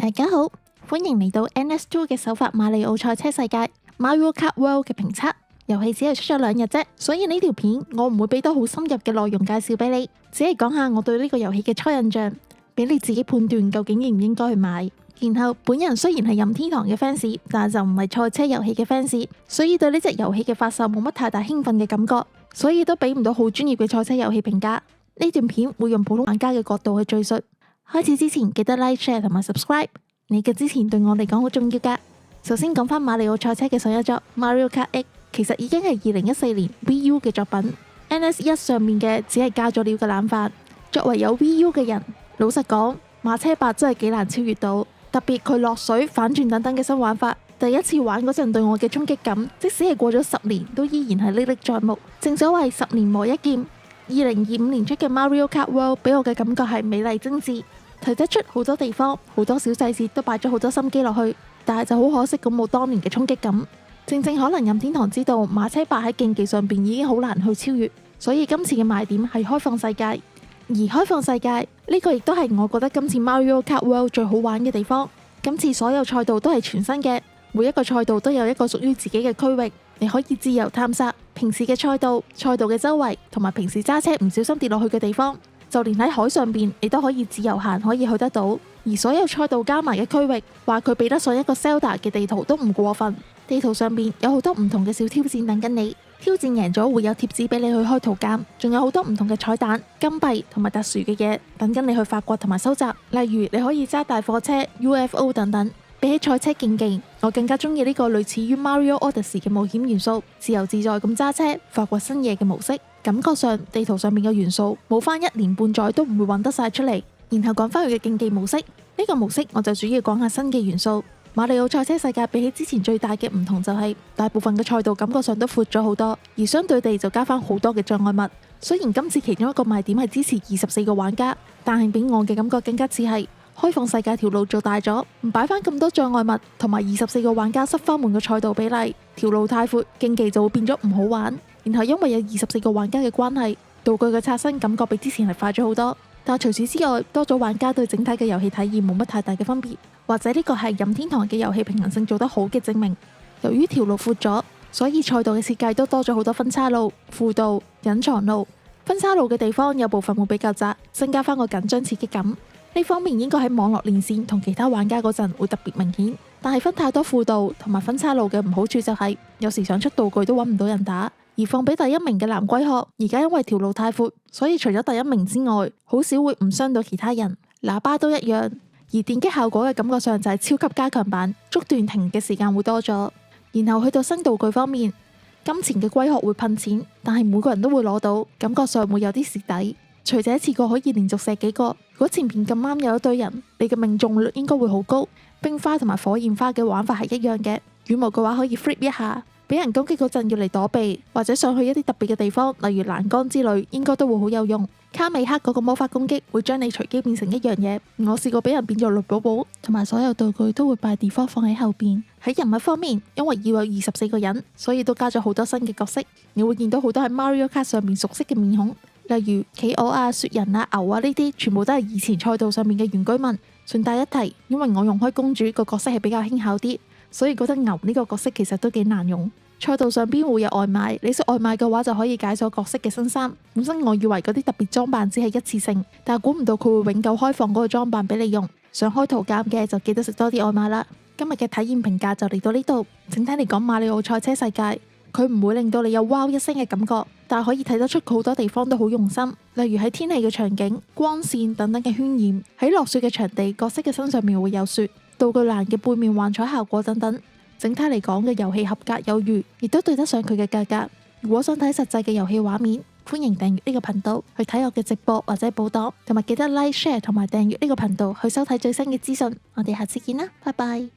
大家好，歡迎嚟到 NS2 嘅首發馬里奧賽車世界 Mario Kart World 嘅評測。遊戲只係出咗2日啫，所以呢條片我唔會俾到好深入嘅內容介紹俾你，只係講下我對呢個遊戲嘅初印象，俾你自己判斷究竟應唔應該去買。然後本人雖然係任天堂嘅 fans，但係就唔係賽車遊戲嘅 fans，所以對呢隻遊戲嘅發售冇乜太大興奮嘅感覺，所以都俾唔到好專業嘅賽車遊戲評價。呢段片會用普通玩家嘅角度去敘述。開始之前記得 like、share 同埋 subscribe， 你嘅支持對我嚟講好重要㗎。首先講返馬里奧賽車嘅上一作 Mario Kart X， 其實已經係2014年 Wii U 嘅作品。NS1 上面嘅只係加咗料嘅冷飯。作為有 Wii U 嘅人，老實講，馬車8真係幾難超越到。特別佢落水、反轉等等嘅新玩法，第一次玩嗰陣對我嘅衝擊感，即使係過咗10年，都依然係歷歷在目。正所謂10年磨一劍，2025年出嘅 Mario Kart World 俾我嘅感覺係美麗精緻，睇得出好多地方、好多小細節都擺咗好多心機落去，但係就好可惜咁冇當年嘅衝擊感。正可能任天堂知道馬車8喺競技上邊已經好難去超越，所以今次嘅賣點係開放世界。而開放世界呢個亦都係我覺得今次 Mario Kart World 最好玩嘅地方。今次所有賽道都係全新嘅，每一個賽道都有一個屬於自己嘅區域，你可以自由探索。平時嘅賽道嘅周圍同埋平時揸車唔小心跌落去嘅地方，就連喺海上邊你都可以自由行，可以去得到。而所有賽道加埋嘅區域，話佢比得上一個 Zelda 嘅地圖都唔過分。地圖上邊有好多唔同嘅小挑戰等緊你，挑戰贏咗會有貼紙俾你去開圖鑑，仲有好多唔同嘅彩蛋、金幣同埋特殊嘅嘢等緊你去發掘同埋收集。例如你可以揸大貨車、UFO 等等。比起賽車競技，我更加中意呢個類似於 Mario Odyssey 嘅冒險元素，自由自在咁揸車發掘新嘢嘅模式。感覺上地圖上面嘅元素冇翻1年半載都唔會揾得晒出嚟。然後講翻佢嘅競技模式，呢個模式我就主要講下新嘅元素。馬里奧賽車世界比起之前最大嘅唔同就係大部分嘅賽道感覺上都闊咗好多，而相對地就加翻好多嘅障礙物。雖然今次其中一個賣點係支持24個玩家，但係俾我嘅感覺更加似係開放世界條路做大咗，唔擺翻咁多障礙物，同埋24個玩家塞翻滿個賽道比例，條路太闊，競技就會變咗唔好玩。然後因為有24個玩家嘅關係，道具嘅刷新感覺比之前係快咗好多。但係除此之外，多咗玩家對整體嘅遊戲體驗冇乜太大嘅分別，或者呢個係任天堂嘅遊戲平衡性做得好嘅證明。由於條路闊咗，所以賽道嘅設計都多咗好多分岔路、輔道、隱藏路。分岔路嘅地方有部分會比較窄，增加翻個緊張刺激感。呢方面應該喺網絡連線同其他玩家嗰陣會特別明顯。但係分太多輔道同埋分岔路嘅唔好處就係，有時想出道具都揾唔到人打。而放俾第1名嘅藍龜殼，而家因為條路太闊，所以除咗第1名之外，好少會唔傷到其他人。喇叭都一樣，而電擊效果嘅感覺上就係超級加強版，捉斷停嘅時間會多咗。然後去到新道具方面，金錢嘅龜殼會噴錢，但係每個人都會攞到，感覺上會有啲蝕底。隨者一次過可以連續射幾個，如果前面咁啱有一堆人，你嘅命中率應該會好高。冰花同埋火焰花嘅玩法係一樣嘅，羽毛嘅話可以 flip 一下。俾人攻擊嗰陣要嚟躲避，或者上去一啲特別嘅地方，例如欄杆之類，應該都會好有用。卡美克嗰個魔法攻擊會將你隨機變成一樣嘢，我試過俾人變做綠寶寶，同埋所有道具都會by default放喺後邊。喺人物方面，因為要有24個人，所以都加咗好多新嘅角色。你會見到好多喺 Mario Kart 上面熟悉嘅面孔，例如企鵝啊、雪人啊、牛啊呢啲，全部都係以前賽道上面嘅原居民。順帶一提，因為我用開公主個角色係比較輕巧啲，所以覺得牛呢個角色其實都幾難用。賽道上邊會有外賣，你食外賣嘅話就可以解鎖角色嘅新衫。本身我以為嗰啲特別裝扮只係一次性，但係估唔到佢會永久開放嗰個裝扮俾你用。想開圖鑑嘅就記得食多啲外賣啦。今日嘅體驗評價就嚟到呢度。整體嚟講，馬里奧賽車世界佢唔會令到你有wow一聲嘅感覺，但係可以睇得出好多地方都好用心，例如喺天氣嘅場景、光線等等嘅渲染，喺落雪嘅場地，角色嘅身上面會有雪，道具欄嘅背面幻彩效果等等。整體嚟講嘅遊戲合格有餘，亦都對得上佢嘅價格。如果想睇實際嘅遊戲畫面，歡迎訂閱呢個頻道去睇我嘅直播或者補檔，同埋記得 like、share 同埋訂閱呢個頻道去收睇最新嘅資訊。我哋下次見啦，拜拜。